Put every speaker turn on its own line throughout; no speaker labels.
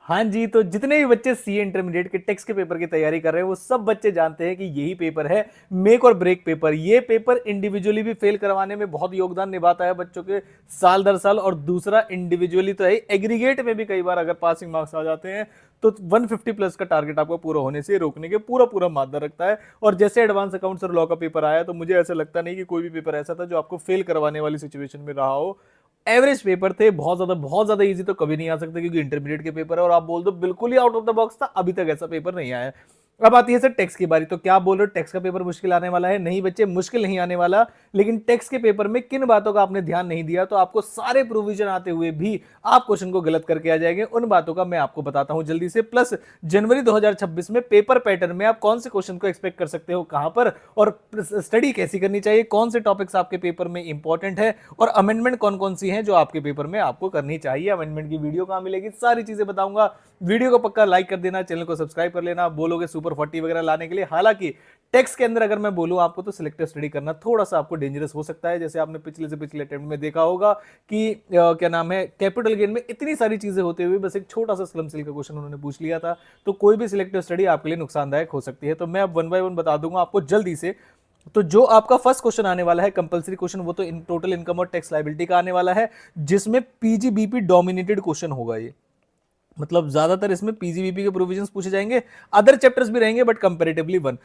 हाँ जी, तो जितने भी बच्चे सीए इंटरमीडिएट के टेक्स्ट के पेपर की तैयारी कर रहे हैं वो सब बच्चे जानते हैं कि यही पेपर है मेक और ब्रेक पेपर। ये पेपर इंडिविजुअली भी फेल करवाने में बहुत योगदान निभाता है बच्चों के साल दर साल, और दूसरा इंडिविजुअली तो है, एग्रीगेट में भी कई बार अगर पासिंग मार्क्स आ जाते हैं तो 150 प्लस का टारगेट आपको पूरा होने से रोकने के पूरा पूरा मादा रखता है। और जैसे एडवांस अकाउंट्स और लॉ का पेपर आया तो मुझे ऐसा लगता नहीं कि कोई भी पेपर ऐसा था जो आपको फेल करवाने वाली सिचुएशन में रहा हो। एवरेज पेपर थे, बहुत ज्यादा इजी तो कभी नहीं आ सकते क्योंकि इंटरमीडिएट के पेपर है, और आप बोल दो बिल्कुल ही आउट ऑफ द बॉक्स था, अभी तक ऐसा पेपर नहीं आया है। अब आती है सर टेक्स की बारी, तो क्या आप बोल रहे हो टेक्स का पेपर मुश्किल आने वाला है? नहीं बच्चे, मुश्किल नहीं आने वाला, लेकिन टेक्स के पेपर में किन बातों का आपने ध्यान नहीं दिया तो आपको सारे प्रोविजन आते हुए भी आप क्वेश्चन को गलत करके आ जाएंगे। उन बातों का मैं आपको बताता हूं जल्दी से। प्लस जनवरी 2026 में पेपर पैटर्न में आप कौन से क्वेश्चन को एक्सपेक्ट कर सकते हो, कहां पर, और स्टडी कैसी करनी चाहिए, कौन से टॉपिक्स आपके पेपर में इंपॉर्टेंट है, और अमेंडमेंट कौन कौन सी हैं जो आपके पेपर में आपको करनी चाहिए, अमेंडमेंट की वीडियो कहां मिलेगी, सारी चीजें बताऊंगा। वीडियो को पक्का लाइक कर देना, चैनल को सब्सक्राइब कर लेना। बोलोगे सुपर 40 वगैरह लाने के लिए, हालांकि टेक्स्ट के अंदर अगर मैं बोलूं आपको तो सिलेक्टिव स्टडी करना थोड़ा सा आपको डेंजरस हो सकता है। जैसे आपने पिछले से पिछले अटेम्प्ट में देखा होगा कि क्या नाम है, कैपिटल गेन में इतनी सारी चीजें होते हुए बस एक छोटा सा स्लम सेल का क्वेश्चन उन्होंने पूछ लिया था, तो कोई भी सिलेक्टिव स्टडी आपके लिए नुकसानदायक हो सकती है। तो मैं अब वन बाय वन बता दूंगा आपको जल्दी से। तो जो आपका फर्स्ट क्वेश्चन आने वाला है कंपलसरी क्वेश्चन, वो तो टोटल इनकम और टैक्स लायबिलिटी का आने वाला है, जिसमें पीजीबीपी डोमिनेटेड क्वेश्चन होगा ये। मतलब ज्यादातर इसमें पीजीबीपी के प्रोविजंस पूछे जाएंगे, अदर चैप्टर्स भी रहेंगे बट कंपैरेटिवली वन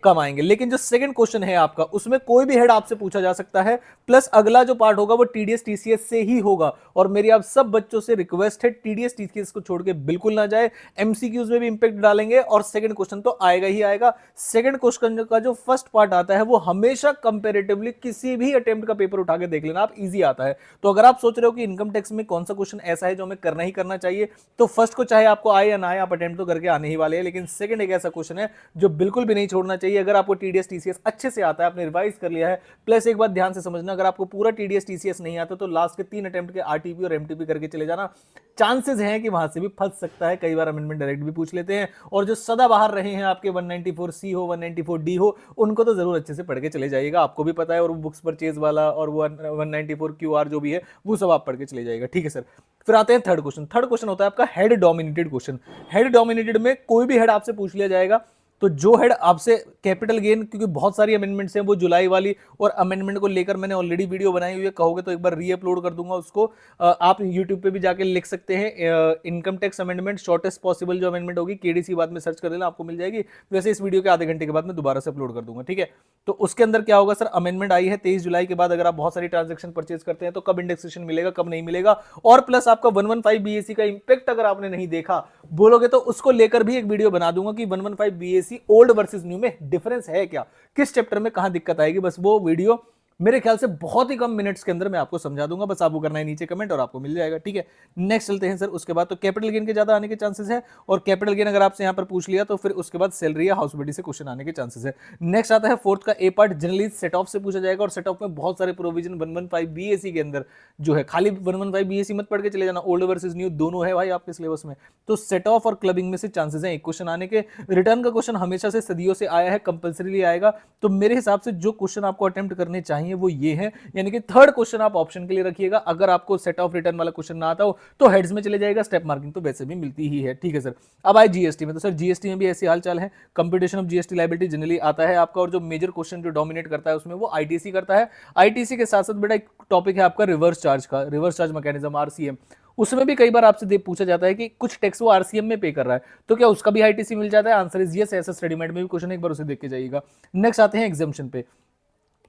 कम आएंगे। लेकिन जो सेकंड क्वेश्चन है आपका, उसमें कोई भी हेड आपसे पूछा जा सकता है, प्लस अगला जो पार्ट होगा वो टीडीएस टीसीएस से ही होगा। और मेरी आप सब बच्चों से रिक्वेस्ट है, टीडीएस टीसीएस को छोड़ के बिल्कुल ना जाए, एमसीक्यूज में भी इंपैक्ट डालेंगे और सेकंड क्वेश्चन तो आएगा ही आएगा। सेकंड क्वेश्चन का जो फर्स्ट पार्ट आता है वो हमेशा कंपेरेटिवली किसी भी अटेम्प्ट का पेपर उठा के देख लेना आप, इजी आता है। तो अगर आप सोच रहे हो कि इनकम टैक्स में कौन सा क्वेश्चन ऐसा है जो हमें करना ही करना चाहिए, तो फर्स्ट को चाहे आपको आए या ना आए आप अटेम्प्ट तो करके आने ही वाले हैं, लेकिन सेकंड एक ऐसा क्वेश्चन है जो बिल्कुल भी नहीं छोड़ना चाहिए। अगर आपको टीडीएस टीसीएस अच्छे से आता है, आपने रिवाइज कर लिया है, प्लस एक बात ध्यान से समझना, अगर आपको पूरा टीडीएस टीसीएस नहीं आता तो लास्ट के 3 अटेम्प्ट के आरटीपी और एमटीपी करके चले जाना, चांसेस हैं कि वहां से भी फंस सकता है। कई बार अमेंडमेंट डायरेक्ट भी पूछ लेते हैं, और जो सदा बाहर रहे हैं आपके 194C हो 194D हो, उनको तो जरूर अच्छे से पढ़ के चले जाइएगा, आपको भी पता है। और वो बुक्स परचेज वाला और वो 194QR जो भी है वो सब आप पढ़ के चले जाइएगा, ठीक है सर। फिर आते हैं थर्ड क्वेश्चन। थर्ड क्वेश्चन होता है आपका head dominated question. Head dominated में कोई भी हेड आपसे पूछ लिया जाएगा, तो जो हेड आपसे कैपिटल गेन, क्योंकि बहुत सारी अमेंडमेंट्स हैं वो जुलाई वाली, और अमेंडमेंट को लेकर मैंने ऑलरेडी वीडियो बनाई हुई है, कहोगे तो एक बार री अपलोड कर दूंगा उसको। आप यूट्यूब पे भी जाके लिख सकते हैं income tax amendment shortest possible जो अमेंडमेंट होगी, केडीसी बाद में सर्च कर लेना, आपको मिल जाएगी। वैसे इस वीडियो के आधे घंटे के बाद मैं दोबारा से अपलोड कर दूंगा, ठीक है। तो उसके अंदर क्या होगा सर, अमेंडमेंट आई है 23 जुलाई के बाद, अगर आप बहुत सारी ट्रांजेक्शन परचेज करते हैं तो कब इंडेक्सेशन मिलेगा, कब नहीं मिलेगा, और प्लस आपका 115 बीएसी का इंपैक्ट अगर आपने नहीं देखा बोलोगे तो उसको लेकर भी एक वीडियो बना दूंगा कि 115 बीएसी ओल्ड वर्सेस न्यू में डिफरेंस है क्या, किस चैप्टर में कहां दिक्कत आएगी। बस वो वीडियो मेरे ख्याल से बहुत ही कम मिनट्स के अंदर मैं आपको समझा दूंगा, बस आपको करना है नीचे कमेंट और आपको मिल जाएगा, ठीक है। नेक्स्ट चलते हैं सर। उसके बाद तो कैपिटल गेन के ज्यादा आने के चांसेस है, और कैपिटल गेन अगर आपसे यहां पर पूछ लिया तो फिर उसके बाद सैलरी या हाउस बडी से क्वेश्चन आने के चांसेस है। नेक्स्ट आता है फोर्थ का ए पार्ट, जनरली सेट ऑफ से पूछा जाएगा, और सेट ऑफ में बहुत सारे प्रोविजन 115 बीएसी के अंदर जो है, खाली 115 बीएसी मत पढ़ के चले जाना, ओल्ड वर्सेस न्यू दोनों है भाई आपके सिलेबस में। तो सेट ऑफ और क्लबिंग में से चांसेस है एक क्वेश्चन आने के। रिटर्न का क्वेश्चन हमेशा से सदियों से आया है, कंपल्सरीली आएगा। तो मेरे हिसाब से जो क्वेश्चन आपको अटेम्प्ट करने चाहिए वो ये है, यानी कि थर्ड क्वेश्चन आप ऑप्शन के लिए रखिएगा। अगर आपको सेट ऑफ रिटर्न वाला क्वेश्चन ना आता हो तो हेड्स में चले जाएगा, स्टेप मार्किंग तो वैसे भी मिलती ही है, ठीक है सर। अब आए जीएसटी में, तो सर जीएसटी में भी ऐसी हालचाल है, computation of GST liability generally आता है आपका, और जो मेजर क्वेश्चन जो डोमिनेट करता है उसमें वो आईटीसी करता है। आईटीसी के साथ साथ बेटा एक टॉपिक है आपका रिवर्स चार्ज का, रिवर्स चार्ज मैकेनिज्म आरसीएम। उसमें भी कई बार आपसे पूछा जाता है कि कुछ टैक्स वो आरसीएम में पे कर रहा है, तो क्या उसका भी आईटीसी मिल जाता है? आंसर इज यस, ऐसा स्टडीमेट में भी क्वेश्चन, एक बार उसे देख के जाइएगा। नेक्स्ट आते हैं एग्जाम्पशन पे।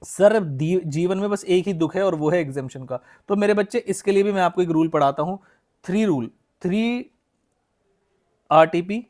सर जीवन में बस एक ही दुख है और वो है एग्जाम्पशन का, तो मेरे बच्चे इसके लिए भी मैं आपको एक रूल पढ़ाता हूं, 3 रूल, 3 आरटीपी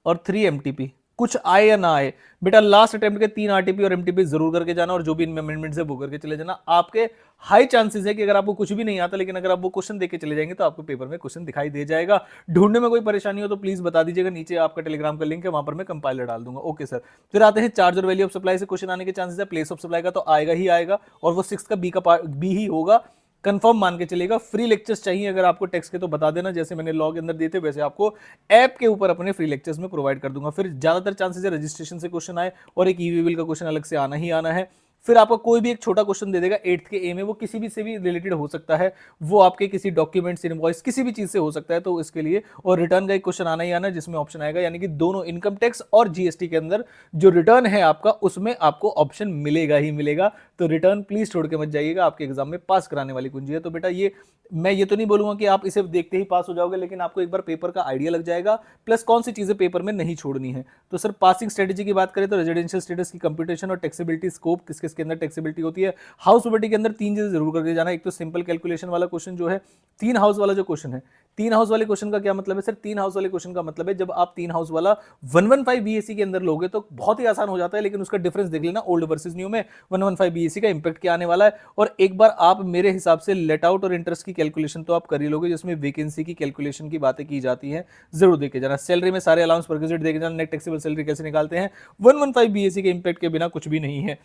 और 3 एमटीपी, कुछ आए या ना आए बेटा लास्ट अटेम्प्ट के 3 आरटीपी और एमटीपी जरूर करके जाना, और जो भी इनमें अमेंडमेंट्स है वो करके चले जाना। आपके हाई चांसेस है कि अगर आपको कुछ भी नहीं आता, लेकिन अगर आप वो क्वेश्चन देख के चले जाएंगे तो आपको पेपर में क्वेश्चन दिखाई दे जाएगा। ढूंढने में कोई परेशानी हो तो प्लीज बता दीजिएगा, नीचे आपका टेलीग्राम का लिंक है, वहां पर मैं कंपाइलर डाल दूंगा, ओके सर। फिर आते हैं चार्जर वैल्यू ऑफ सप्लाई से क्वेश्चन आने के चांसेस है, प्लेस ऑफ सप्लाई का तो आएगा ही आएगा, और वो 6 का बी ही होगा, कंफर्म मान के चलेगा। फ्री लेक्चर्स चाहिए अगर आपको टेक्स्ट के तो बता देना, जैसे मैंने लॉ के अंदर दिए थे वैसे आपको ऐप के ऊपर अपने फ्री लेक्चर्स में प्रोवाइड कर दूंगा। फिर ज्यादातर चांसेस है रजिस्ट्रेशन से क्वेश्चन आए, और एक ईवी बिल का क्वेश्चन अलग से आना ही आना है। फिर आपका कोई भी एक छोटा क्वेश्चन दे देगा 8th के ए में, वो किसी भी से भी रिलेटेड हो सकता है, वो आपके किसी डॉक्यूमेंट्स, इनवॉइस, किसी भी चीज से हो सकता है, तो इसके लिए। और रिटर्न का एक क्वेश्चन आना ही आना जिसमें ऑप्शन आएगा, यानी कि दोनों इनकम टैक्स और जीएसटी के अंदर जो रिटर्न है आपका, उसमें आपको ऑप्शन मिलेगा ही मिलेगा। तो रिटर्न प्लीज छोड़ के मत जाइएगा, आपके एग्जाम में पास कराने वाली कुंजी है। तो बेटा ये मैं ये तो नहीं बोलूंगा कि आप इसे देखते ही पास हो जाओगे, लेकिन आपको एक बार पेपर का आइडिया लग जाएगा, प्लस कौन सी चीजें पेपर में नहीं छोड़नी है। तो सर पासिंग स्ट्रेटेजी की बात करें तो रेजिडेंशियल स्टेटस की कंप्यूटेशन और टैक्सेबिलिटी स्कोप, किस किस के अंदर टैक्सेबिलिटी होती है। हाउस प्रॉपर्टी के अंदर 3 चीजें जरूर करके जाना। एक तो सिंपल कैलकुलेशन वाला क्वेश्चन जो है, 3 हाउस वाला जो क्वेश्चन है। 3 हाउस वाले क्वेश्चन का क्या मतलब है सर? 3 हाउस वाले क्वेश्चन का मतलब है जब आप 3 हाउस वाला 115 बीएससी के अंदर लोगे तो बहुत ही आसान हो जाता है, लेकिन उसका डिफरेंस देख लेना ओल्ड वर्सेस न्यू में 115 बीएससी का इंपैक्ट क्या आने वाला है। और एक बार आप मेरे हिसाब से लेट आउट और इंटरेस्ट की कैलकुलेशन तो आप कर ही लोगे, जिसमें वैकेंसी की कैलकुलेशन की बातें की जाती हैं, जरूर देखे जाना। सैलरी में सारे अलाउंस पर गेजेट देखे जाना, नेट टैक्सेबल सैलरी कैसे निकालते हैं, 115 बीएससी के इंपैक्ट के बिना कुछ भी नहीं है।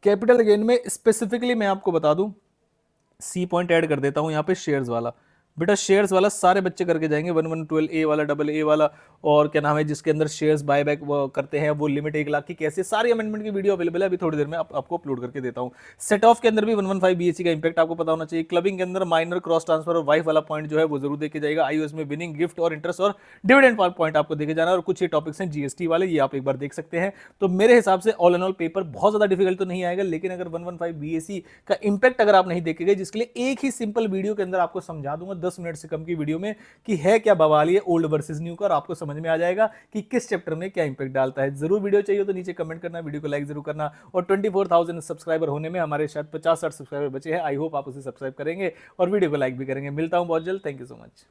कैपिटल गेन में स्पेसिफिकली मैं आपको बता दूं, सी पॉइंट ऐड कर देता हूं यहां पे, शेयर्स वाला। बेटा शेयर्स वाला सारे बच्चे करके जाएंगे, 1112 ए वाला, डबल ए वाला, और क्या नाम है जिसके अंदर शेयर्स बाय बैक करते हैं, वो लिमिट 1 लाख की कैसे, सारी अमेंडमेंट की वीडियो अवेलेबल है, अभी थोड़ी देर में आपको अपलोड करके देता हूं। सेट ऑफ के अंदर भी 115 बीएससी का इंपैक्ट आपको पता होना चाहिए। क्लबिंग के अंदर माइनर क्रॉस ट्रांसफर और वाइफ वाला पॉइंट जो है वो जरूर देखे जाएगा। आईओएस में विनिंग, गिफ्ट और इंटरेस्ट और डिविडेंड पॉइंट आपको देखे जाना, और कुछ ये टॉपिक्स हैं जीएसटी वाले, ये आप एक बार देख सकते हैं। तो मेरे हिसाब से ऑल एंड ऑल पेपर बहुत ज्यादा डिफिकल्ट तो नहीं आएगा, लेकिन अगर 115 बीएससी का इंपैक्ट अगर आप नहीं देखेंगे, जिसके लिए एक ही सिंपल वीडियो के अंदर आपको समझा दूंगा 10 मिनट से कम की वीडियो में कि है क्या बवाल ये ओल्ड वर्सेस न्यू का, और आपको समझ में आ जाएगा कि किस चैप्टर में क्या इंपैक्ट डालता है। जरूर वीडियो चाहिए तो नीचे कमेंट करना, वीडियो को लाइक जरूर करना, और 24,000 सब्सक्राइबर होने में हमारे शायद 50-60 सब्सक्राइबर बचे हैं। आई होप आप उसे सब्सक्राइब करेंगे और वीडियो को लाइक भी करेंगे। मिलता हूं बहुत जल्द, थैंक यू सो मच।